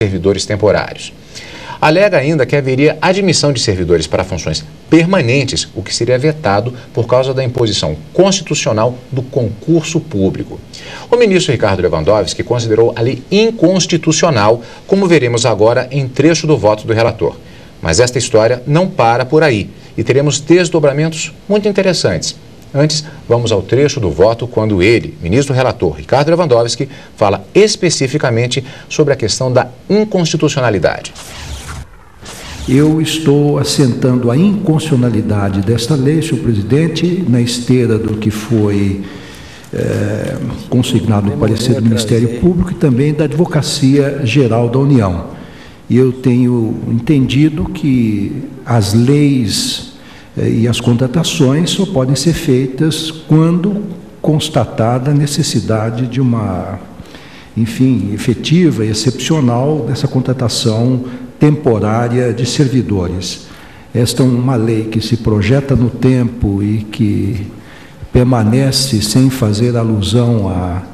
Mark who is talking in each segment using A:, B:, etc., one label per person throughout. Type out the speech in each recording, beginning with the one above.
A: servidores temporários. Alega ainda que haveria admissão de servidores para funções permanentes, o que seria vetado por causa da imposição constitucional do concurso público. O ministro Ricardo Lewandowski considerou a lei inconstitucional, como veremos agora em trecho do voto do relator. Mas esta história não para por aí e teremos desdobramentos muito interessantes. Antes, vamos ao trecho do voto quando ele, ministro relator Ricardo Lewandowski, fala especificamente sobre a questão da inconstitucionalidade.
B: Eu estou assentando a inconstitucionalidade desta lei, senhor presidente, na esteira do que foi consignado no parecer do Ministério Público e também da Advocacia Geral da União. E eu tenho entendido que as leis e as contratações só podem ser feitas quando constatada a necessidade de uma, enfim, efetiva e excepcional dessa contratação temporária de servidores. Esta é uma lei que se projeta no tempo e que permanece sem fazer alusão a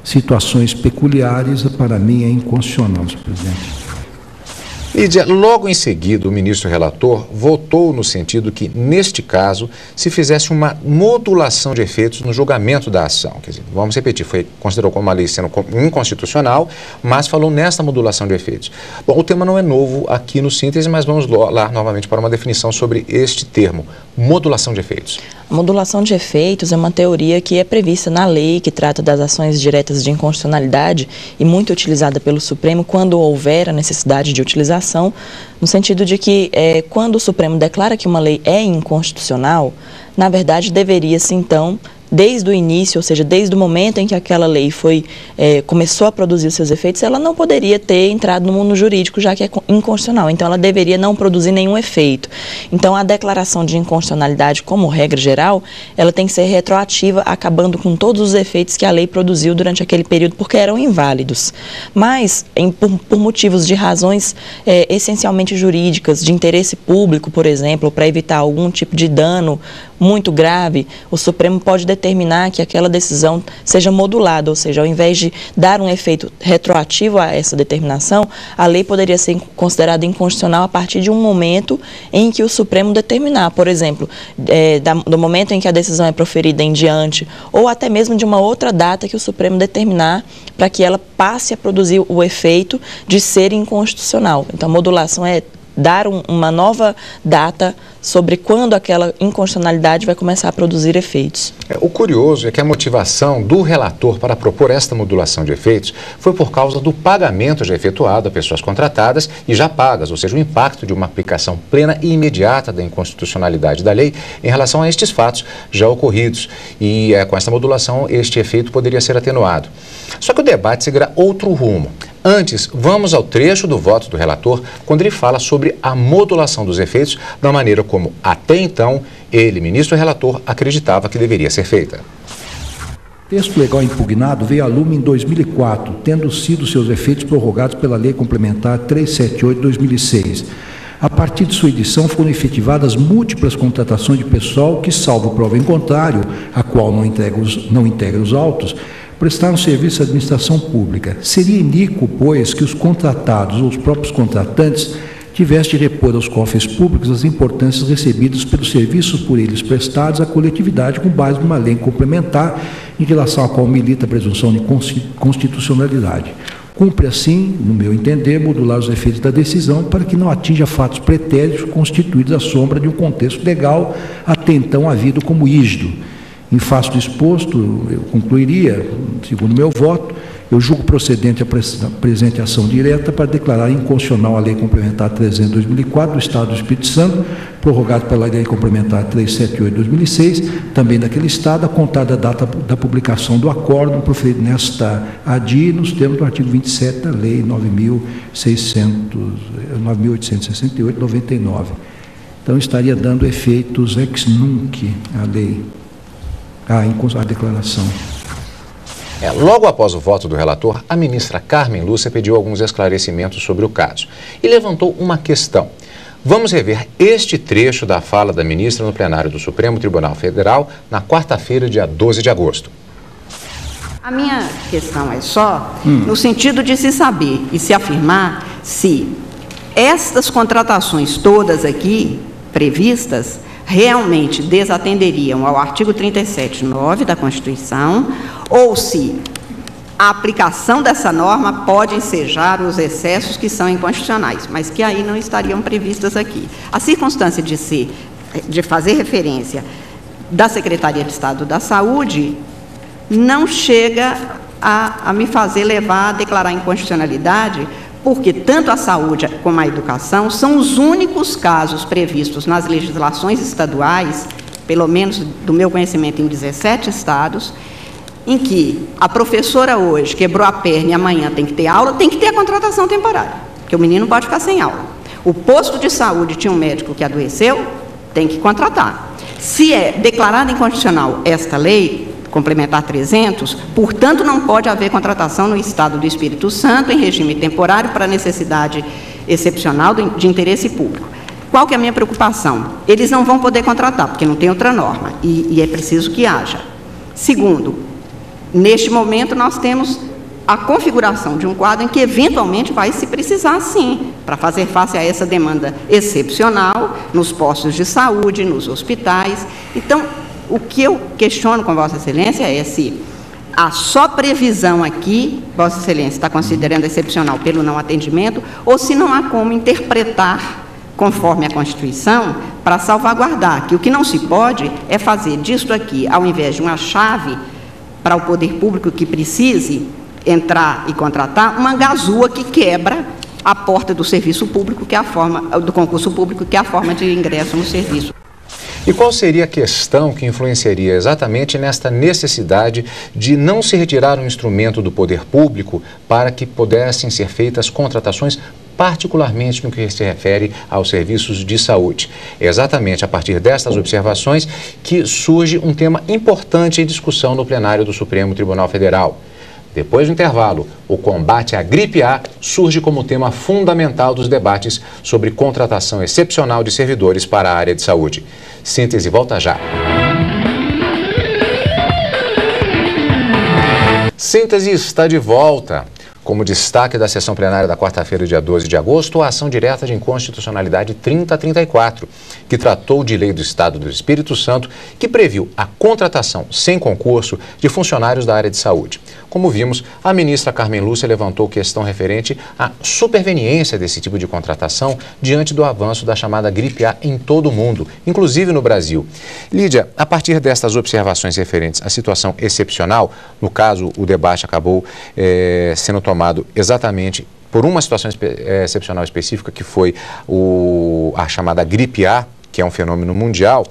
B: situações peculiares, para mim é inconstitucional, senhor presidente.
A: Lídia, logo em seguida, o ministro relator votou no sentido que, neste caso, se fizesse uma modulação de efeitos no julgamento da ação. Quer dizer, vamos repetir, considerou como a lei sendo inconstitucional, mas falou nesta modulação de efeitos. Bom, o tema não é novo aqui no Síntese, mas vamos lá novamente para uma definição sobre este termo, modulação de efeitos.
C: A modulação de efeitos é uma teoria que é prevista na lei, que trata das ações diretas de inconstitucionalidade e muito utilizada pelo Supremo quando houver a necessidade de utilização, no sentido de que quando o Supremo declara que uma lei é inconstitucional, na verdade deveria-se então, desde o início, ou seja, desde o momento em que aquela lei começou a produzir os seus efeitos, ela não poderia ter entrado no mundo jurídico, já que é inconstitucional. Então, ela deveria não produzir nenhum efeito. Então, a declaração de inconstitucionalidade, como regra geral, ela tem que ser retroativa, acabando com todos os efeitos que a lei produziu durante aquele período, porque eram inválidos. Mas, por motivos de razões essencialmente jurídicas, de interesse público, por exemplo, para evitar algum tipo de dano muito grave, o Supremo pode determinar que aquela decisão seja modulada, ou seja, ao invés de dar um efeito retroativo a essa determinação, a lei poderia ser considerada inconstitucional a partir de um momento em que o Supremo determinar, por exemplo, do momento em que a decisão é proferida em diante, ou até mesmo de uma outra data que o Supremo determinar para que ela passe a produzir o efeito de ser inconstitucional. Então, a modulação é dar uma nova data sobre quando aquela inconstitucionalidade vai começar a produzir efeitos.
A: O curioso é que a motivação do relator para propor esta modulação de efeitos foi por causa do pagamento já efetuado a pessoas contratadas e já pagas, ou seja, o impacto de uma aplicação plena e imediata da inconstitucionalidade da lei em relação a estes fatos já ocorridos. E com esta modulação, este efeito poderia ser atenuado. Só que o debate seguirá outro rumo. Antes, vamos ao trecho do voto do relator, quando ele fala sobre a modulação dos efeitos da maneira como, até então, ele, ministro relator, acreditava que deveria ser feita.
B: O texto legal impugnado veio a lume em 2004, tendo sido seus efeitos prorrogados pela Lei Complementar 378 de 2006. A partir de sua edição, foram efetivadas múltiplas contratações de pessoal que, salvo prova em contrário, a qual não integra os autos, prestaram serviço à administração pública. Seria iníquo, pois, que os contratados ou os próprios contratantes tivessem de repor aos cofres públicos as importâncias recebidas pelos serviços por eles prestados à coletividade com base numa lei complementar em relação à qual milita a presunção de constitucionalidade. Cumpre, assim, no meu entender, modular os efeitos da decisão para que não atinja fatos pretéritos constituídos à sombra de um contexto legal até então havido como rígido. Em face do exposto, eu concluiria, segundo meu voto, eu julgo procedente a presente ação direta para declarar inconstitucional a Lei Complementar 300 de 2004 do Estado do Espírito Santo, prorrogado pela Lei Complementar 378 de 2006, também daquele Estado, a contar da data da publicação do acórdão proferido nesta ADI, nos termos do artigo 27 da Lei 9.868/99. Então, estaria dando efeitos ex nunc à lei. A declaração.
A: Logo após o voto do relator, a ministra Carmen Lúcia pediu alguns esclarecimentos sobre o caso e levantou uma questão. Vamos rever este trecho da fala da ministra no plenário do Supremo Tribunal Federal na quarta-feira, dia 12 de agosto.
D: A minha questão é só no sentido de se saber e se afirmar se estas contratações todas aqui previstas realmente desatenderiam ao artigo 37(9) da Constituição, ou se a aplicação dessa norma pode ensejar os excessos que são inconstitucionais, mas que aí não estariam previstas aqui. A circunstância de fazer referência da Secretaria de Estado da Saúde não chega a me fazer levar a declarar inconstitucionalidade, porque tanto a saúde como a educação são os únicos casos previstos nas legislações estaduais, pelo menos do meu conhecimento em 17 estados, em que a professora hoje quebrou a perna e amanhã tem que ter aula, tem que ter a contratação temporária, porque o menino não pode ficar sem aula. O posto de saúde tinha um médico que adoeceu, tem que contratar. Se é declarada inconstitucional esta lei complementar 300, portanto, não pode haver contratação no Estado do Espírito Santo em regime temporário para necessidade excepcional de interesse público. Qual que é a minha preocupação? Eles não vão poder contratar, porque não tem outra norma, e é preciso que haja. Segundo, neste momento nós temos a configuração de um quadro em que eventualmente vai se precisar sim, para fazer face a essa demanda excepcional nos postos de saúde, nos hospitais. Então, o que eu questiono com Vossa Excelência é se a só previsão aqui, Vossa Excelência está considerando excepcional pelo não atendimento, ou se não há como interpretar conforme a Constituição para salvaguardar, que o que não se pode é fazer disto aqui, ao invés de uma chave para o poder público que precise entrar e contratar, uma gazua que quebra a porta do serviço público, que é a forma, do concurso público, que é a forma de ingresso no serviço.
A: E qual seria a questão que influenciaria exatamente nesta necessidade de não se retirar um instrumento do poder público para que pudessem ser feitas contratações, particularmente no que se refere aos serviços de saúde? É exatamente a partir destas observações que surge um tema importante em discussão no plenário do Supremo Tribunal Federal. Depois do intervalo, o combate à gripe A surge como tema fundamental dos debates sobre contratação excepcional de servidores para a área de saúde. Síntese volta já. Síntese está de volta. Como destaque da sessão plenária da quarta-feira, dia 12 de agosto, a ação direta de inconstitucionalidade 3034, que tratou de lei do Estado do Espírito Santo, que previu a contratação sem concurso de funcionários da área de saúde. Como vimos, a ministra Carmen Lúcia levantou questão referente à superveniência desse tipo de contratação diante do avanço da chamada gripe A em todo o mundo, inclusive no Brasil. Lídia, a partir destas observações referentes à situação excepcional, no caso, o debate acabou sendo tomado exatamente por uma situação excepcional específica, que foi a chamada gripe A, que é um fenômeno mundial,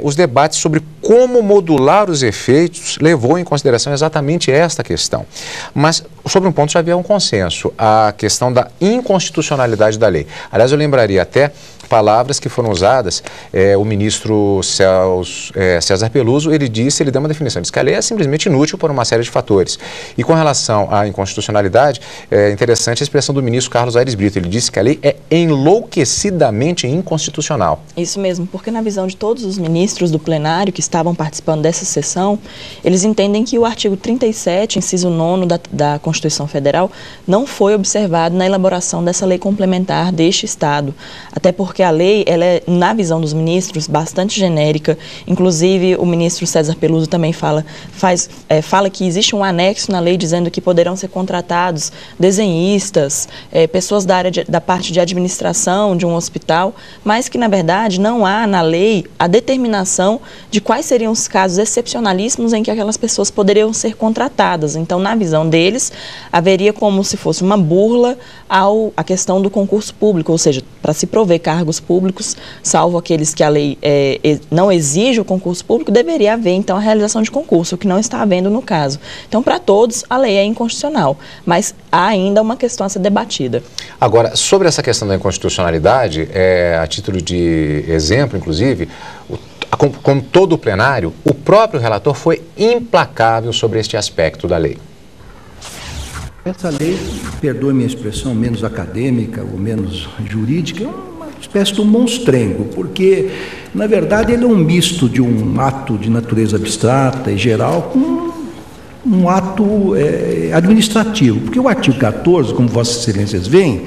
A: os debates sobre como modular os efeitos levou em consideração exatamente esta questão. Mas sobre um ponto já havia um consenso, a questão da inconstitucionalidade da lei. Aliás, eu lembraria até palavras que foram usadas, o ministro César Peluso, ele deu uma definição, disse que a lei é simplesmente inútil por uma série de fatores. E com relação à inconstitucionalidade, é interessante a expressão do ministro Carlos Aires Brito, ele disse que a lei é enlouquecidamente inconstitucional.
C: Isso mesmo, porque na visão de todos os ministros do plenário que estavam participando dessa sessão, eles entendem que o artigo 37, inciso 9 da Constituição Federal, não foi observado na elaboração dessa lei complementar deste Estado. Até porque a lei, ela é, na visão dos ministros, bastante genérica. Inclusive, o ministro César Peluso também fala que existe um anexo na lei dizendo que poderão ser contratados desenhistas, pessoas da parte de administração de um hospital, mas que, na verdade, não há na lei a determinação de quais seriam os casos excepcionalíssimos em que aquelas pessoas poderiam ser contratadas. Então, na visão deles, haveria como se fosse uma burla à questão do concurso público, ou seja, para se prover cargos públicos, salvo aqueles que a lei não exige o concurso público, deveria haver, então, a realização de concurso, o que não está havendo no caso. Então, para todos, a lei é inconstitucional, mas há ainda uma questão a ser debatida.
A: Agora, sobre essa questão da inconstitucionalidade, a título de exemplo, inclusive, como todo o plenário, o próprio relator foi implacável sobre este aspecto da lei.
B: Essa lei, perdoe minha expressão menos acadêmica ou menos jurídica, é uma espécie de um monstrengo, porque, na verdade, ele é um misto de um ato de natureza abstrata e geral com um ato administrativo, porque o artigo 14, como Vossas Excelências veem,